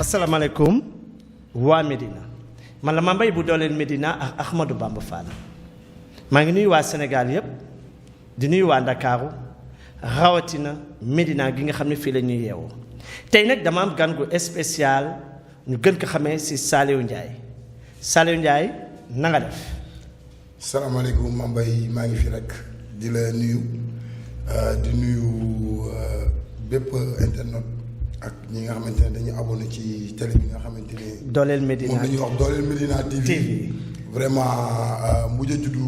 asalaamaaleykum waa Médina man la Mame Mbaye bu dooleel Médina ak Ahmadou Bamba Fall maa ngi nuyu waa Sénégal yëpp di nuyu waa Ndakaaru rawatina Médina gi nga xam ne fii la ñuy yeewoo tey nag dama am gan gu spécial ñu gën ko xamee ci Saliou Ndiaye Saliou Ndiaye na nga def. salaamaaleykum Mame Mbaye maa ngi fi rek di la nuyu di nuyu bépp internet ak ñi nga xamante ne dañu abonné ci télé bi nga xamante ne. dooleel Médina moom la ñuy wax dooleel Médina TV. vraiment mujj a juddu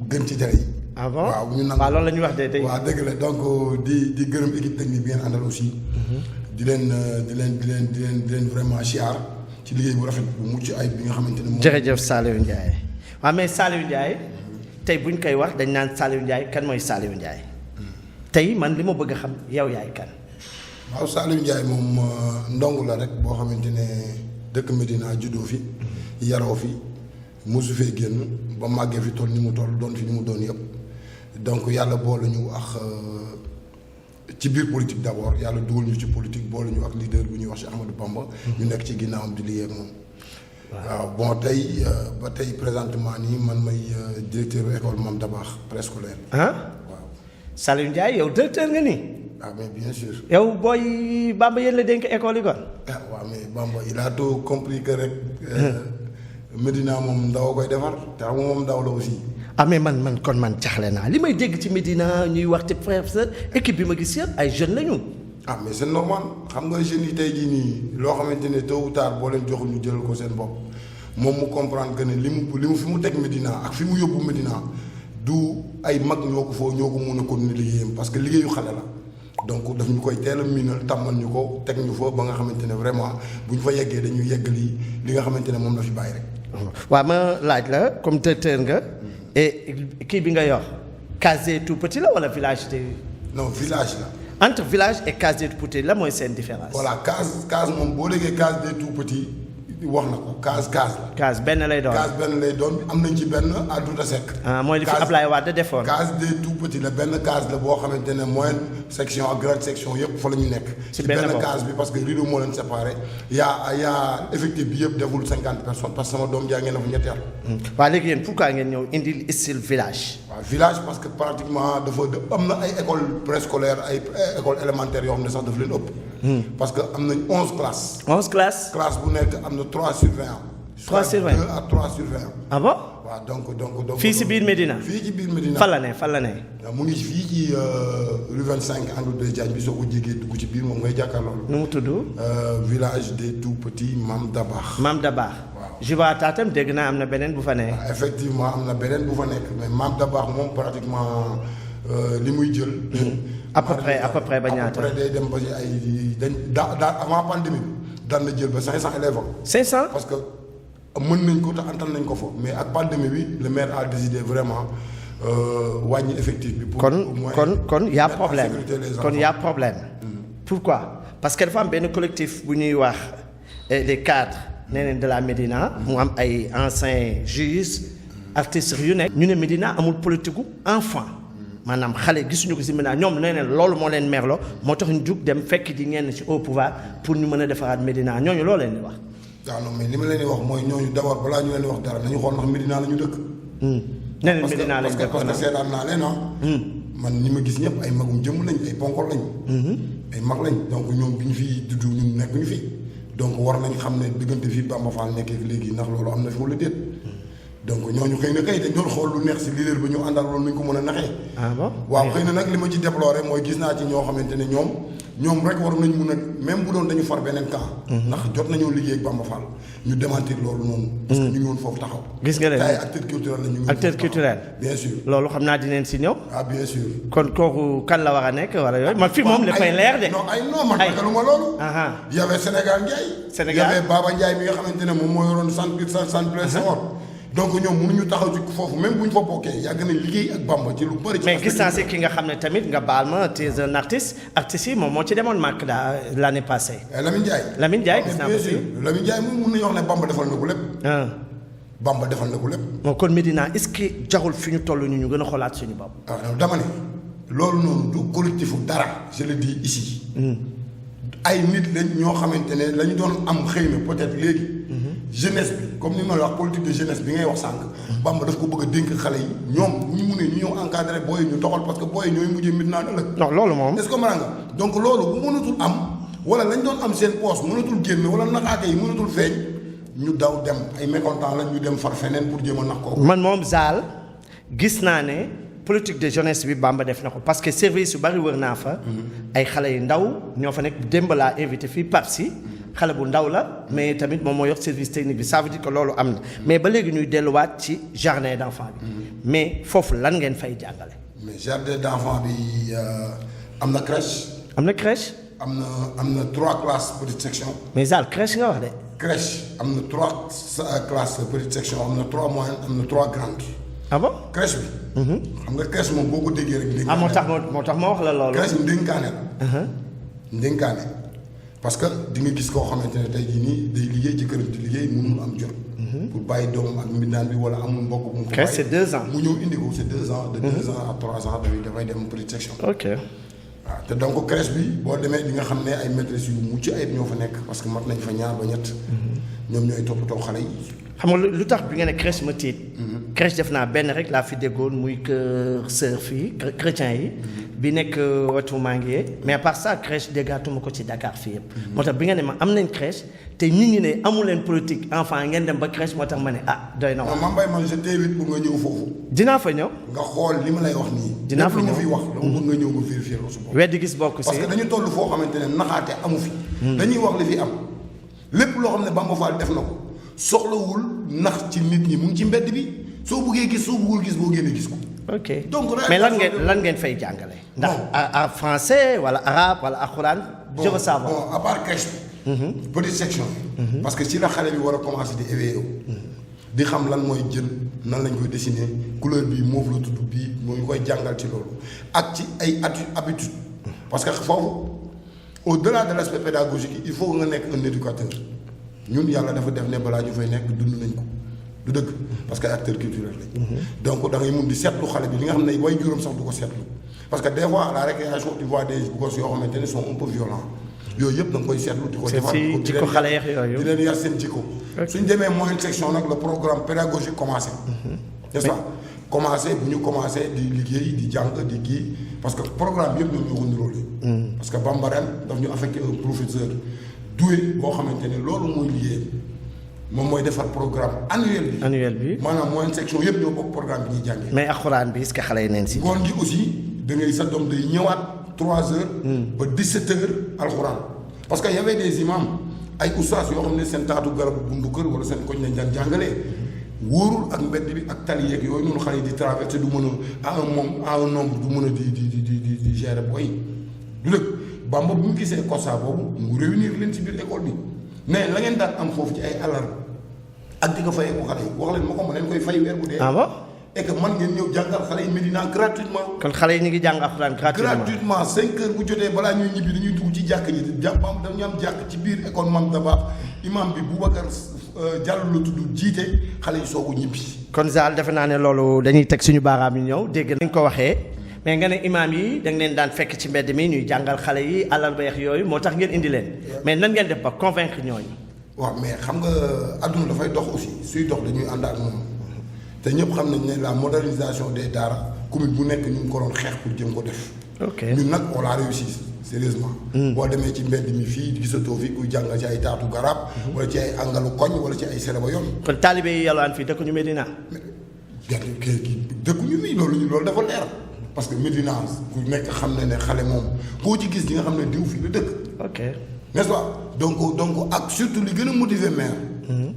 gën ci télé yi. ah bon waaw ñu nangu waaw loolu la ñuy wax de. waaw dëgg la donc di gërëm équipe technique bi ngeen àndal aussi. di leen vraiment siyaar ci liggéey bu rafet bu mucc ayib bi nga xamante ne moom. jërëjëf Saliou Ndiaye waaw mais Saliou Ndiaye tey bu ñu koy wax dañ naan Saliou Ndiaye kan mooy Saliou Ndiaye tey man li ma bëgg a xam yow yaay kan. waaw Saliou Ndiaye moom ndongo la rek boo xamante ne dëkk Médina juddoo fi yaroo fi mosu fee génn ba màggee fi toll ni mu toll doon fi ni mu doon yëpp donc yàlla boole ñu ak ci biir politique d'abord yàlla dugal ñu ci politique boole ñu ak leader bu ñuy wax ci Ahmadou Bamba. ñu nekk ci ginnaawam di liggéey ak moom. waaw bon tey ba tey présentement nii man may directeur école Mame Dabakh préscolaire. ah waaw. Saliou Ndiaye yow directeur nga nii. ah mais bien sûr. yow booy Bamba yéen la dénk école yi kon. ah waaw mais Bamba il a tout compris que rek. Médina moom ndaw koy defar te xam nga moom ndaw la aussi. ah mais man jaxle naa li may dégg ci Médina ñuy wax ci professeur équipe bi ma gis yëpp ay jeunes lañu. ah mais c'est normal xam nga jeunes yi tey jii nii loo xamante ne tôt ou tard boo leen joxul ñu jëlal ko seen bopp moom mu comprendre que ne li mu fi mu teg Médina ak fi mu yóbbu Médina du ay mag ñoo ko mën a continuer liggéeyam parce que liggéeyu xale la. donc daf ñu koy teel a miinal tàmmal ñu ko teg ñu fa ba nga xamante ne vraiment bu ñu fa yeggee dañuy yegg li nga xamante ne moom la fi bàyyi rek. waaw ma laaj la comme directeur nga. et kii bi nga yor case tout petit la wala village de. non village la. entre village et case tout petit la mooy seen différence. voilà case moom boo déggee case des tout petits wax na ko case la. case benn lay doon. case benn lay doon am nañ ci benn à Douta Seck. ah mooy li fi Ablaye Wade defoon. case des tout petits la benn case la boo xamante ne moyenne section ak grande section yëpp fa la ñu nekk. ci benn case bi parce que rideau moo leen séparé yaa effectif bi yëpp deful 50 personnes parce que sama doom jaa ngeen na fu ñetti at. waaw léegi yéen pourquoi ngeen ñëw indil style village. waaw village parce que pratiquement am na ay école préscolaire ay école élémentaire yoo xam ne sax dafa leen ëpp. parce que am nañ 11 classes. 11 classes. classe bu nekk am na 3 surveillants. 3 surveillants 2 à 3 surveillants. ah bon. waaw donc. fii si biir Médina. fii ci biir Médina. fan la ne. mu ngi fii ci rue 25 angle de Diagne bi soo ko jégee dugg ci biir moom ngay jàkkaarloo. nu mu tudd. village des tout petits Mame Dabakh. Mame Dabakh. waaw Jubata tam dégg naa am na beneen bu fa ne. effectivement am na beneen bu fa nekk mais Mame Dabakh moom pratiquement li muy jël. à peu près ba ñaata. à peu près day dem ba ci ay avant pandémie bi daan na jël ba 500 élèves. 500. parce que mën nañ ko te antal nañ ko fa mais ak pandémie bi le maire a décidé vraiment wàññi effectif bi. kon y' a problème kon y' a problème. pourquoi parce que dafa am benn collectif bu ñuy wax les cadres nee de la Médina. mu am ay anciens juges artistes yu nekk. ñu ne Médina amul politique gu enfant maanaam xale gisuñu ko si Médina ñoom nee na loolu moo leen merloo moo tax ñu jug dem fekk ji ñenn ci au pouvoir pour ñu mën a defaraat Médina ñooñu loolu leen di wax. waaw non mais li ma leen di wax mooy ñooñu d'abord balaa ñu leen di wax dara nañu xool ndax Médina la ñu dëkk. nee nañ Médina lañ dëkk parce que seetaan naa leen man ñi ma gis ñëpp ay magum jëmm lañ ay ponkol lañ. ay mag lañ donc ñoom bi ñu fi juddu ñun nekkuñu fi donc war nañ xam ne diggante fii Bamba Fall nekkee fi léegi ndax loolu am na fi wala déet. donc ñooñu xëy na kay dañ doon xool lu neex si leader ba ñu àndal loolu nañ ko mën a naxee. ah bon waaw xëy na nag li ma ci déploré mooy gis naa ci ñoo xamante ne ñoom rek war nañ mun a même bu doon dañu far beneen camp. ndax jot nañoo liggéey ak Bamba Fall ñu démentir loolu noonu. parce que ñu ngi woon foofu taxaw. gis nga leen tey acteur culturel la ñu ngi. acteur culturel bien sûr. loolu xam naa dinañ si ñëw. ah bien sûr. kon kooku kan la war a nekk wala yooyu man fii moom dafay leer de. non man ragaluma loolu. y avait Sénégal Ndiaye. Sénégal y avait Baba Ndiaye mi nga xamante ne moom moo yoroon centre Senghor. donc ñoom mënuñu taxaw ci foofu même bu ñu fa bokkee yàgg nañ liggéey ak Bamba ci lu bari. ci mais gis naa si ki nga xam ne tamit nga baal ma tu es un artiste yi moom moo ci demoon màkk l'année passée. Lamine Ndiaye gis naa ko si. Lamine Ndiaye moom mun nañu wax ne Bamba defal na ko lépp. Bamba defal na ko lépp. bon kon Médina est-ce que jarul fi ñu toll ñu gën a xoolaat suñu bopp. dama ne loolu noonu du collectif dara je le dis ici. ay nit lañ ñoo xamante ne la ñu doon am xëy na peut-être léegi. jeunesse bi comme ni ma la wax politique de jeunesse bi ngay wax sànq. Bamba daf ko bëgg a dénk xale yi ñoom ñu mënee ñu ñëw encadré booy ñu doxal parce que booy ñooy mujjee Médina ëllëg. non loolu moom. est-ce que mën nga donc loolu bu mënatul am wala lañ doon am seen poche mënatul génn wala naxaate yi mënatul feeñ ñu daw dem ay mécontent lañ ñu dem far feneen pour jéem a nax ko. man moom Zal gis naa ne politique de jeunesse bi Bamba def na ko parce que service yu bari wër naa fa. ay xale yu ndaw ñoo fa nekk démb laa invité fii Pape si xale bu ndaw la mais tamit moom moo yor service technique bi ça veut dire que loolu am na mais ba léegi ñuy delluwaat ci jardin d'enfant bi. mais foofu lan ngeen fay jàngale. mais jardin d'enfant bi am na crèche. am na crèche. am na 3 classes petite section. mais Zal crèche nga wax de. crèche am na 3 classes petite section am na 3 moyennes am na 3 grandes. ah bon crèche bi. xam nga crèche moom boo ko déggee rek. ndénkaane moo tax ma wax la loolu. crèche bi ndénkaane la. ndénkaane parce que di nga gis koo xamante ne tey jii nii day liggéey ci këram di liggéey mënul am jot. pour bàyyi doomam ak mbindaan bi wala amul mbokk bu mu ko bàyyi. crèche c'est 2 ans. mu ñëw indi ko c'est 2 ans. de 2 ans à 3 ans dafay dem petite section. ok. waaw te donc crèche bi boo demee di nga xam ne ay maîtresses yu mucc ayib ñoo fa nekk parce que mat nañ fa ñaar ba ñett. ñoom ñooy toppatoo xale yi. xam nga lu tax bi nga ne crèche ma tiit. crèche def naa benn rek laa fi déggoon muy kër sœur fii chrétien yi. bi nekk wetu Manguier mais à part ça crèche déggaatuma ko ci Dakar fii yëpp. moo tax bi nga ne ma am nañ crèche te nit ñi ne amu leen politique enfant ngeen dem ba crèche moo tax ma ne doy na wax. non Mbaye man je t'invite pour nga ñëw foofu. dinaa fa ñëw. nga xool li ma lay wax nii. dinaa fa ñëw lépp lu ma fi wax dama bëgg nga ñëw nga vérifier ko su bopp. weddi gis bokk si parce que dañu toll foo xamante ne naxaate amu fi. dañuy wax li fi am lépp loo xam ne Bamba Fall def na ko soxlawul nax ci nit ñi mu ngi ci mbedd bi soo buggee gis soo buggul gis boo génnee gis ko. ok donc mais lan ngeen fay jàngale. ndax à français wala arabe wala alxuraan. je veux savoir bon à part crèche bi. petite section bi. parce que ci la xale bi war a commencer di éveiller di xam lan mooy jën nan lañ koy dessiner couleur bi mauve la tudd bii moo ñu koy jàngal ci loolu ak ci ay habitude parce que foofu au-delà de l'aspect pédagogique il faut nga nekk un éducateur ñun yàlla dafa def ne balaa ñu fay nekk dund nañ ko du dëgg parce que acteur culturel lañ. donc da ngay mun di seetlu xale bi li nga xam ne way juróom sax du ko seetlu parce que des fois à la récréation tu vois des gosses yoo xamante ne sont un peu violents yooyu yëpp da nga koy seetlu di ko defar ci ko xale yeex yooyu di leen yar seen jikko suñ demee moyenne section nag le programme pédagogique commencé n'est-ce pas commencé bu ñu commencé di liggéey di jàng di kii parce que programme yëpp ñoom ñoo ko niróole parce que Bamba ren daf ñu affecté un professeur doué boo xamante ne loolu mooy liggéey moom mooy defar programme annuel bi maanaam moyenne section yëpp ñoo bokk programme bi ñuy jàngee. mais alxuraan bi est-ce que xale yi neen si. ngoon gi aussi da ngay sa doom day ñëwaat 3 heures. ba 17 heures alxuraan. parce que y avait des imams ay oustaz yoo xam ne seen taatu garabu bundu kër wala seen koñ lañ daan jàngalee wóorul ak mbedd bi ak tali yeeg yooyu noonu xale yi di traversé du mën a à un nombre du mën a di gérer booy du dëgg Bamba bu ñu gisee constat boobu mu réunir leen ci biir école bi mais la ngeen daan am foofu ci ay alal ak di ko fayee ko xale yi wax leen ma ko ma leen koy fay weer bu dee. ah bon. et que man ngeen ñëw jàngal xale yi Médina gratuitement. kon xale yi ñu ngi jàng alxuraan gratuitement 5 heures bu jotee balaa ñuy ñibbi dañuy dugg ci jàkk ji jàppam dañu am jàkk ci biir école Mame Daba imam bi Boubacar Diallo la tudd jiite xale yi soogu ñibbi. kon Zal defe naa ne loolu dañuy teg suñu baaraam yi ñëw dégg nañ ko waxee mais nga ne imam yi da nga leen daan fekk ci mbedd mi ñuy jàngal xale yi alal beex yooyu moo tax ngeen indi leen mais nan ngeen def ba convaincre ñooñu. waaw mais xam nga adduna dafay dox aussi suy dox dañuy ànd ak moom te ñëpp xam nañ ne la modernisation des daara commune bu nekk ñu ngi ko doon xeex pour jëm ko def. ok ñun nag on l'a réussi sérieusement. boo demee ci mbedd mi fii gisatoo fi kuy jàng ci ay taatu garab. wala ci ay angalu koñ wala ci ay sereba yoon. kon taalibe yi yalwaan fii dëkkuñu Médina. dëkkuñu nii loolu dafa leer parce que Médina ku nekk xam ne xale moom koo ci gis di nga xam ne diw fii la dëkk. ok n'est-ce pas donc ak surtout li gën a motiver maire.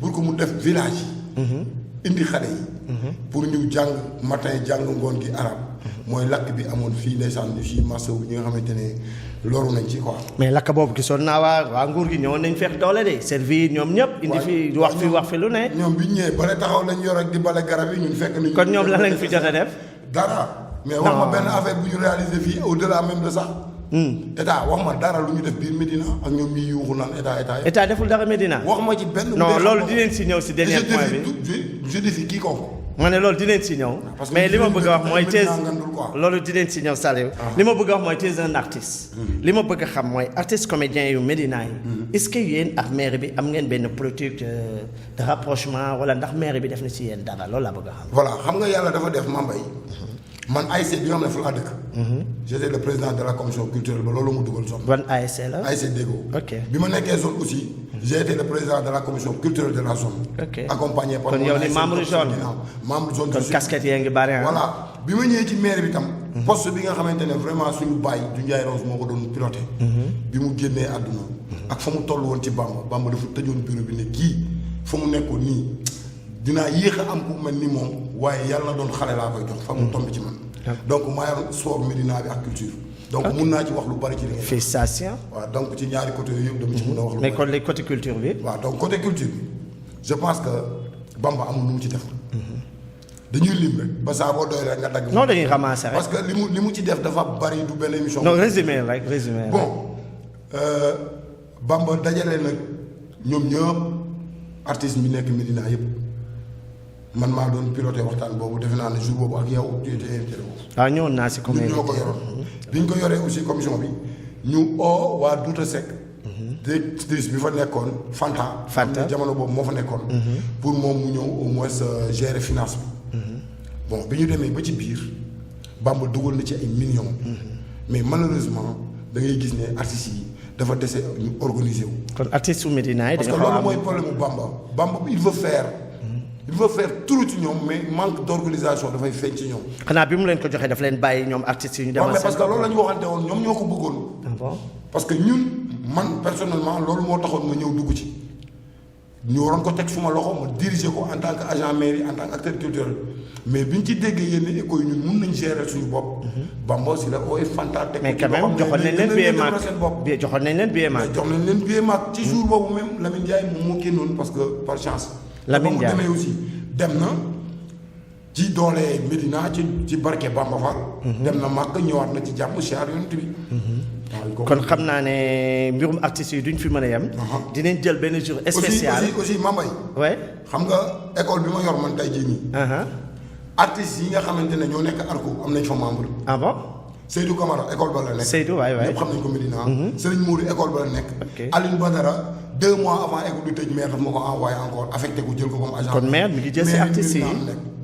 pour que mu def village yi. indi xale yi. pour ñu jàng matin jàng ngoon gi arab mooy lakk bi amoon fii ndeysaan ñu si marché wu ñi nga xamante ne loru nañ ci quoi. mais lakk boobu gisoon naa waa nguur gi ñëwoon nañ feex doole de servir ñoom ñëpp. indi fi wax fi lu ne. ñoom bi ñu ñëwee bale taxaw lañ yor ak di bale garab yi ñun fekk nañu. kon ñoom lan lañ fi jot a def. dara mais wax ma benn affaire bu ñu réalisé fii au delà même de ça. état wax ma dara lu ñu def biir Médina ak ñoom ñuy yuuxu naan état. état deful dara Médina. wax ma ci benn. non loolu dinañ si ñëw si dernier point bi. je défie quiconque. ma ne loolu dinañ si ñëw. mais li ma bëgg a wax mooy loolu dinañ si ñëw Saliou. li ma bëgg a wax mooy tu es un artiste. li ma bëgg a xam mooy artiste comédien yu Médina yi. est-ce que yéen ak maire bi am ngeen benn politique de rapprochement wala ndax maire bi def na si yéen dara loolu laa bëgg a xam. voilà xam nga yàlla dafa def Mambay. man ASC bi nga xam ne fa laa dëkk. j'étais le président de la commission culturelle ba loolu mu dugal zone. ban ASC la. ASC Déggo. ok bi ma nekkee zone aussi. j'ai été le président de la commission culturelle de la zone. ok accompagné par. kon yow ni membre zone. membre zone. kon casquette yaa ngi bari voilà bi ma ñëwee ci maire bi tam. poste bi nga xamante ne vraiment suñu baay du Ndiaye Rose moo ko doon piloté. bi mu génnee àdduna. ak fa mu toll woon ci Bamba dafa tëjoon bureau bi ne kii fa mu nekkoon nii dinaa yéex a am ku mel ni moom waaye yàlla na doon xale laa koy jox fa mu tomb ci man. donc maa yor sport Médina bi ak culture. donc mun naa ci wax lu bari ci li nga. félicitations. waaw donc ci ñaari côté yooyu yëpp dama ci mën a wax lu bari. mais kon les côté culture bi. waaw donc côté culture bi je pense que Bamba amul lu mu ci def. dañuy lim rek ba saa boo doy rek nga dagg. non dañuy ramasser rek. parce que li mu ci def dafa bari du benn émission. non résumé rek résumé. bon Bamba dajale nag ñoom ñëpp artistes bi nekk Médina yëpp. man maa doon piloté waxtaan boobu defe naa ne jour boobu ak yow tu étais invité boobu. waaw ñëwoon naa si commune ñoo ko yoroon. bi ñu ko yoree aussi commission bi ñu oo waa Douta Seck. directrice bi fa nekkoon Fanta. Fanta jamono boobu moo fa nekkoon. pour moom mu ñëw au moins gérer finance bi. bon bi ñu demee ba ci biir Bamba dugal na ci ay millions. mais malheureusement da ngay gis ne artistes yi dafa dese ñu organiser wu. kon artistes su Médina yi parce que loolu mooy problème mu Bamba il veut faire. il veut faire tout ci ñoom mais manque d'organisation dafay feeñ ci ñoom. xanaa bi mu leen ko joxee daf leen bàyyi ñoom artistes yi ñu demal. mais parce que loolu la ñu waxante woon ñoom ñoo ko bëggoon. bon parce que ñun man personnellement loolu moo taxoon ma ñëw dugg ci. ñu waroon ko teg suma loxo ma diriger ko en tant que agent mairie en tant que acteur culturel mais biñ ci déggee yenn éco yi ñun mun nañ gérer suñu bopp. Bamba si la ooy Fanta teg. mais quand même joxoon nañ leen billet maag joxoon nañ leen billet maag. jox nañ leen billet maag ci jour boobu même Lamine Ndiaye moom moo génnoon parce que par chance. Lamine Ndiaye demee aussi dem na ci doole Médina ci barke Bamba Fall. dem na Màkka ñëwaat na ci jàmm siyaar Yonent bi. kon xam naa ne mbirum artistes yi duñ fi mën a yem. dinañ jël benn jour spécial aussi Mambay. ouais. xam nga école bi ma yor man tey jii nii. artistes yi nga xamante ne ñoo nekk ARCO am nañ fa membre. ah bon. Seydou Camara école ba la nekk. Seydou waay waay ñëpp xam nañ ko Médina. Serigne Mourou école ba la nekk. ok Aline Badara 2 mois avant école bi tëj maire daf ma ko envoyé encore affecté ko jël ko comme agent. kon maire mi ngi jël si artistes yi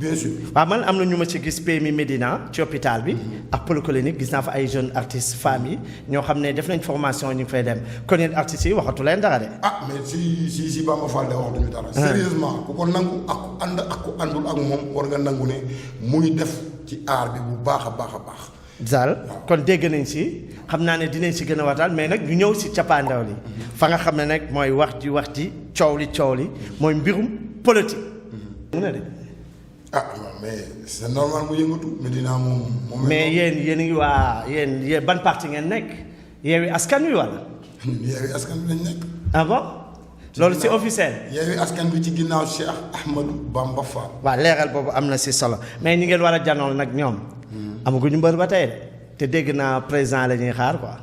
bien sûr. waaw man am na ñu ma ci gis PMI Médina ci hôpital bi. ak polyclinique gis naa fa ay jeunes artistes femmes yi ñoo xam ne def nañ formation ñu ngi fay dem kon yéen artistes yi waxatu leen dara de. ah mais si Bamba Fall de waxatuñu dara. sérieusement ku ko nangu ak ku ànd ak ku àndul ak moom war nga nangu ne muy def ci aar bi bu baax a baax a baax. Zal kon dégg nañ si xam naa ne dinañ si gën a waxtaan mais nag ñu ñëw si cappaandaw li fa nga xam ne nag mooy wax ji coow li mooy mbirum politique. mu ne de. ah mais c'est normal mu yëngatu Médina moom. mais yéen ngi waa yéen ban parti ngeen nekk Yewwi Askan Wi wala. Yewwi Askan Wi lañ nekk. ah bon. loolu c'est officiel. Yewwi Askan Wi ci ginnaaw Cheikh Ahmadou Bamba Fall. waaw leeral boobu am na si solo mais ñi ngeen war a janool nag ñoom. amaguñu mbër ba tey de te dégg naa président la ñuy xaar quoi.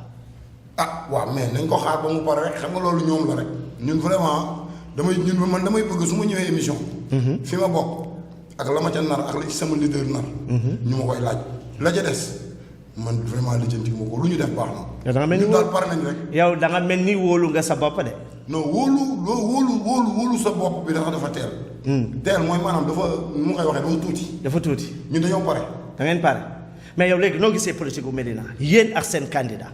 ah waaw mais nañ ko xaar ba mu pare rek xam nga loolu ñoom la rek ñun vraiment damay bëgg su ma ñëwee émission. fi ma bokk ak la ma ca nar ak la ci sama leader nar. ñu ma koy laaj la ca des man vraiment lijjanti ma ko lu ñu def baax na. da nga mel ni ñun daal pare nañ rek. yow da nga mel ni wóolu nga sa bopp de. non wóolu sa bopp bi dafa teel. teel mooy maanaam dafa nu ma koy waxee dafa tuuti. dafa tuuti ñun dañoo pare. da ngeen pare mais yow léegi noo gisee politique gu Médina yéen ak seen candidat.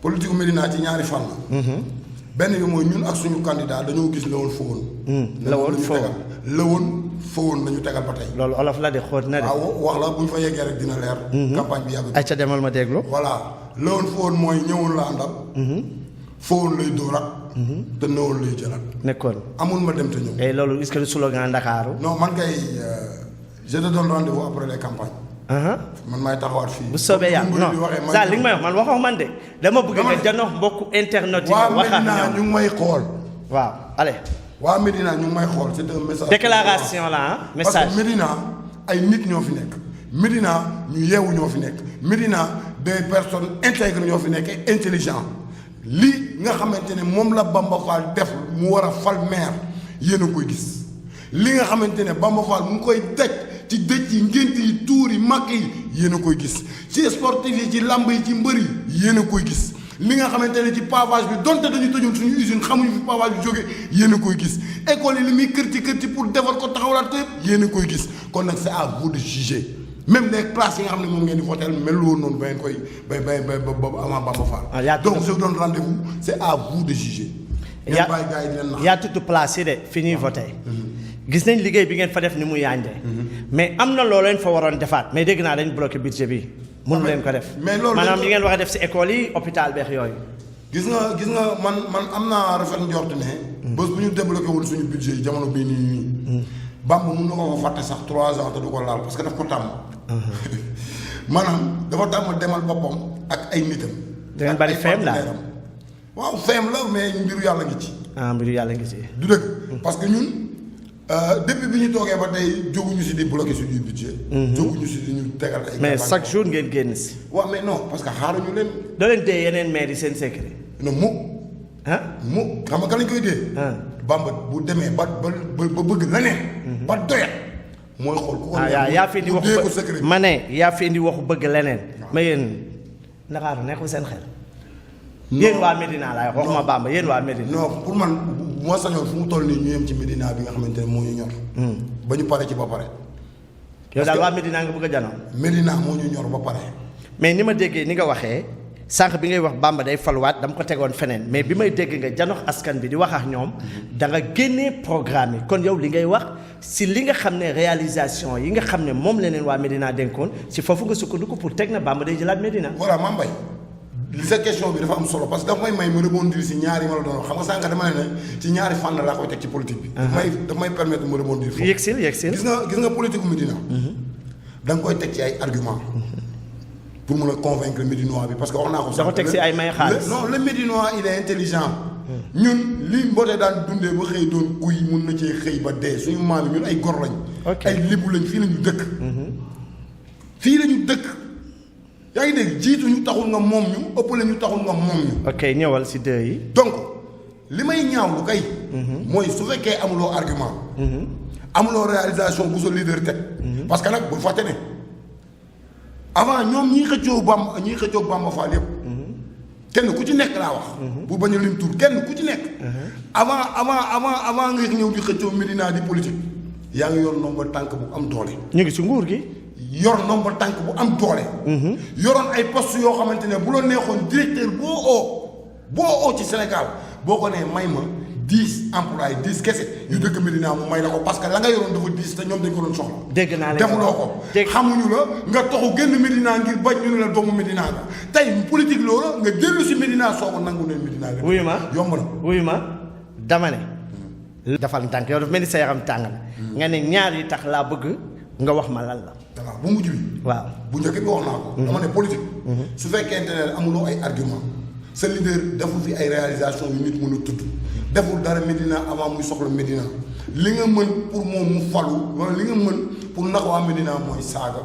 politique gu Médina ci ñaari fànn. benn bi mooy ñun ak suñu candidat dañoo gis la woon fa woon. la woon fa woon nañu tegal ba tey. loolu olof la de xóot na de. waaw wax la bu ñu fa yeggee rek dina leer. campagne bi yàgg. ay ca demal ma déglu. voilà la woon fa woon mooy ñëwoon la àndal. fa woon lay dóoraat. te nëwoon lay jëlaat. nekkoon amul ma dem te ñëw. et loolu est-ce que du slogan Ndakaaru. non man kay je te donne rendez-vous après les campagnes. man maay taxawaat fii. bu soobee yàlla non saa li nga may wax man waxoo man de. dama bëgg nga janox mbokku internet yi. waxaat Médina ñu ngi may xool. waaw allez. waa Médina ñu ngi may xool c'est un message. déclaration la message. parce que Médina ay nit ñoo fi nekk. Médina ñu yeewu ñoo fi nekk. Médina des personnes intègres ñoo fi nekk intelligent li nga xamante ne moom la Bamba Fall def mu war a fal maire yéen a koy gis li nga xamante ne Bamba Fall mu ngi koy daj ci dëj yi ngént yi tuur yi màkk yi yéen a koy gis ci sportif yi ci lamb yi ci mbër yi yéen a koy gis li nga xamante ne ci pavage bi donte dañu tëjoon suñu usine xamuñu fi pavage bi jógee yéen a koy gis école yi li muy kërti pour defar ko taxawalaat ko yëpp yéen a koy gis kon nag c'est à vous de juger même les places yi nga xam ne moom ngeen di voter mel woon noonu ba ngeen koy ba avant Bamba Fall. Donc je vous donne rendez-vous c'est à vous de juger. yaa tudd place yi de fi ñuy voter gis nañ liggéey bi ngeen fa def ni mu yànjee mais am na loo leen fa waroon defaat mais dégg naa dañ bloqué budget bi mënu leen ko def mais loolu maanaam li ngeen wax a def si école yi hôpital beex yooyu gis nga man am naa rafet njort ne bés bu ñu débloqué woon suñu budget yi jamono bii nii Bamba mun na ko fa fàtte sax 3 ans te du ko laal parce que daf ko tàmm maanaam dafa tàmm demal boppam ak ay nitam da ngeen bari feem la waaw feem la mais mbiru yàlla ngi ci mbiru yàlla ngi ci du dëgg parce que ñun depuis bi ñu toogee ba tey jóguñu si di bloqué suñuy budget jóguñu si di ñu tegal ay mais chaque jour ngeen génn si waaw mais non parce que xaaruñu leen doo leen dee yeneen maire yi seen secret non mu xam nga kan lañ koy dee Bamba bu demee ba bëgg leneen ba doyat mooy xool ku ko yaa fi indi waxu ma ne yaa fi indi waxu bëgg leneen mais yéen Ndakaaru nekkul seen xel yéen waa Médina laay wax ma Bamba yéen waa Médina non pour man bu ma sañoon fu mu toll nii ñu yem ci Médina bi nga xamante ne moo ñu ñor ba ñu pare ci ba pare yow daal waa Médina nga bëgg a janoo Médina moo ñu ñor ba pare mais ni ma déggee ni nga waxee sànq bi ngay wax Bamba day faluwaat dama ko tegoon feneen mais bi may dégg nga janox askan bi di wax ak ñoom da nga génnee programme yi kon yow li ngay wax si li nga xam ne réalisation yi nga xam ne moom la leen waa Médina dénkoon si foofu nga sukkandiku pour teg na Bamba day jëlaat Médina. voilà Mame Mbaye li sa question bi dafa am solo parce que dafa may ma rebondir si ñaari ma la doon xam nga sànq dama ne ci ñaari fànn laa koy teg ci politique bi. daf may permettre ma rebondir foofu. yegsil gis nga politique Médina da nga koy teg ci ay argument pour mun a convaincre Médinois bi parce que wax naa ko. dafa teg si ay may xaalis non le Médinois il est intelligent. ñun li Mbote daan dundee ba xëy doon kuy mun na cee xëy ba dee suñu maam yi ñun ay gor lañ. ay lébu lañ fii la ñu dëkk. fii la ñu dëkk. yaa ngi dégg jiitu ñu taxul nga moom ñu ëppale ñu taxul nga moom ñu. ok ñëwal si deux yi. donc li may ñaaw lu kay. mooy su fekkee amuloo argument. amuloo réalisation bu sa leader teg. parce que nag bul fàtte ne. avant ñoom ñii xëccoo Bamba Fall yëpp kenn ku ci nekk laa wax bu bañ a lim tur kenn ku ci nekk avant nga ñëw di xëccoo Médina di politique yaa ngi yor nombre tànk bu am doole ñu ngi si nguur gi yor nombre tànk bu am doole yoroon ay poste yoo xamante ne bu la neexoon directeur boo oo ci Sénégal boo ko nee may ma 10 employés 10 kese yu dëkk Médina mu may la ko parce que la nga yoroon dafa 10 te ñoom dañ ko doon soxla. dégg naa leen defuloo ko. xamuñu la nga toxu génn Médina ngir bañ ñu ne la doomu Médina nga tey politique loola nga dellu si Médina soo ko nangu ne Médina nga. wuyu ma yomb na wuyu ma dama ne. dafal tànk yow dafa mel ni sa yaram tàng na. nga ne ñaar yi tax laa bëgg nga wax ma lan la. voilà bu mujj bi. waaw bu njëkk bi wax naa ko. dama ne politique. su fekkente ne amuloo ay argument sa leader deful fi ay réalisation yu nit mën a tudd. deful dara Médina avant muy soxla Médina li nga mën pour moom mu falu wala li nga mën pour nax waa Médina mooy saaga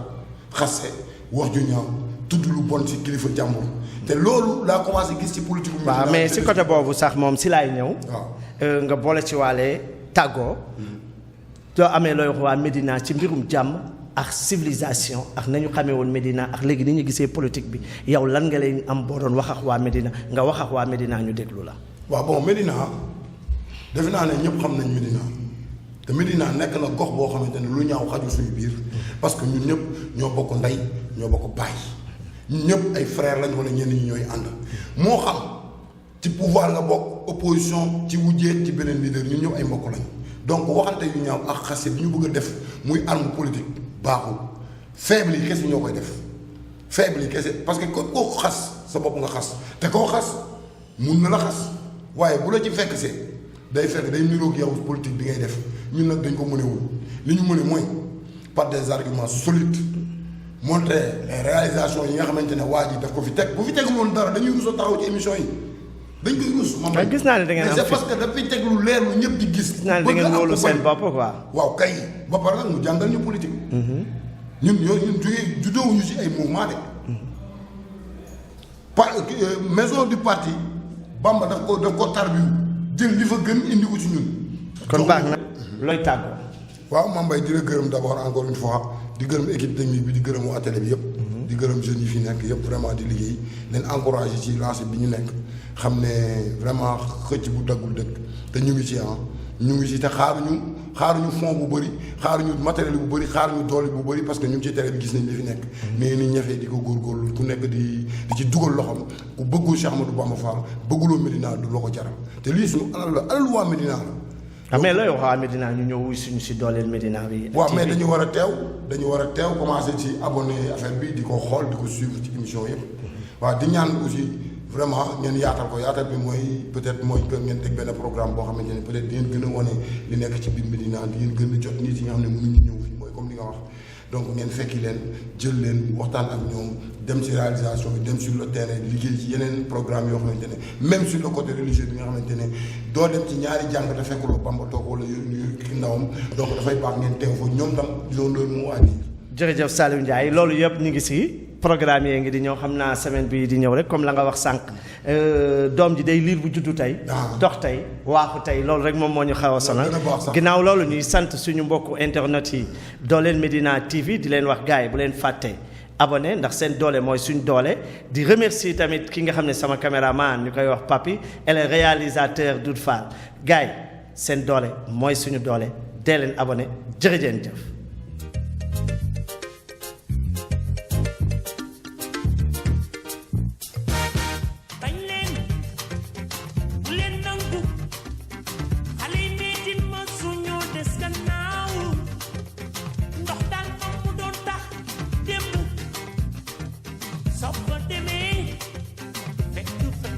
xaste wax ju ñaaw tudd lu bon ci kilifa jàmbur te loolu laa commencé gis ci politique bu waaw mais si côté boobu sax moom si laay ñëw. waaw nga boole ci waale tàggoo. doo amee looy wax waa Médina ci mbirum jàmm ak civilisation ak nañu xamee woon Médina ak léegi ni ñu gisee politique bi yow lan nga leen am boo doon wax ak waa Médina nga wax ak waa Médina ñu déglu la. waaw bon Médina defe naa ne ñëpp xam nañ Médina te Médina nekk na gox boo xamante ne lu ñaaw xaju suñu biir parce que ñun ñëpp ñoo bokk ndey ñoo bokk baay ñun ñëpp ay frère lañ wala ñenn ñi ñooy ànd moo xam ci pouvoir nga bokk opposition ci wujjeet ci beneen leader ñun ñëpp ay mbokk lañ donc waxante yu ñaaw ak xase bi ñu bëgg a def muy arme politique baaxul faible yi kese ñoo koy def faible yi kese parce que koo xas sa bopp nga xas te koo xas mun na la xas waaye bu la ci fekk see day fekk day niroog yow politique bi ngay def ñun nag dañ ko mënewul li ñu mëne mooy par des arguments solides montrer les réalisations yi nga xamante ne waa ji daf ko fi teg bu fi tegul woon dara dañuy rusoo taxaw ci émission yi dañ koy rus. man gis naa ne da ngeen am c'est parce que daf fi teg lu leer lu ñëpp di gis. gis naa ne da ngeen wóolu seen bopp quoi. waaw kay ba pare nag mu jàngal ñu politique. ñun juddóowuñu ci ay mouvement de. maison du parti Bamba daf ko tarbiwu jël li fa gën indi ko ci ñun. kon baax na looy tàggoo. waaw Mame Mbaye di la gërëm d'abord encore une fois di gërëm équipe technique bi di gërëm waa télé bi yëpp. di gërëm jeunes yi fi nekk yëpp vraiment di liggéey leen encouragé ci lancé bi ñu nekk xam ne vraiment xëcc bu daggul dëkk te ñu ngi ci ñu ngi ci te xaaruñu fond bu bëri xaaruñu matériel bu bëri xaaruñu doole bu bëri parce que ñu ngi ci télé bi gis nañ li fi nekk. mais ni ñafee di ko góorgóorlu ku nekk di ci dugal loxoom ku bëggul Cheikh Ahmadou Bamba Fall bëgguloo Médina du la ko jaral te lii suñu alal waa Médina la. mais looy wax waa Médina ñu ñëw suñu si dooleel Médina bi. waaw mais dañu war a teew commencé ci abonné affaire bi di ko xool di ko suivre ci émission yëpp. waaw di ñaan aussi vraiment ngeen yaatal bi mooy peut-être mooy que ngeen teg benn programme boo xamante ne peut-être di ngeen gën a wane li nekk ci biir Médina di ngeen gën a jot nit yi nga xam ne mënuñu ñëw fii mooy comme li nga wax. donc ngeen fekki leen jël leen waxtaan ak ñoom dem ci réalisation bi dem sur le terrain liggéey ci yeneen programme yoo xamante ne même sur le côté religieux bi nga xamante ne doo dem ci ñaari jàng te fekkuloo Bamba toog wala yu ndawam donc dafay baax ngeen teew fa ñoom tam disons loolu moo àddi. jërëjëf Saliou Ndiaye loolu yëpp ñu ngi si programme yi ngi di ñëw xam naa semaine bi di ñëw rek comme la nga wax sànq doom ji day liir bu juddu tey. dox tey waaxu tey loolu rek moom moo ñu xaw a sonal. ginnaaw loolu ñuy sant suñu mbokku internet yi dooleel Médina TV di leen wax gars yi bu leen fàtte abonné ndax seen doole mooy suñ doole di remercier tamit ki nga xam ne sama caméraman ñu koy wax Papi et le réalisateur Doudou Fall gars yi seen doole mooy suñu doole dee leen abonné jërëjëf.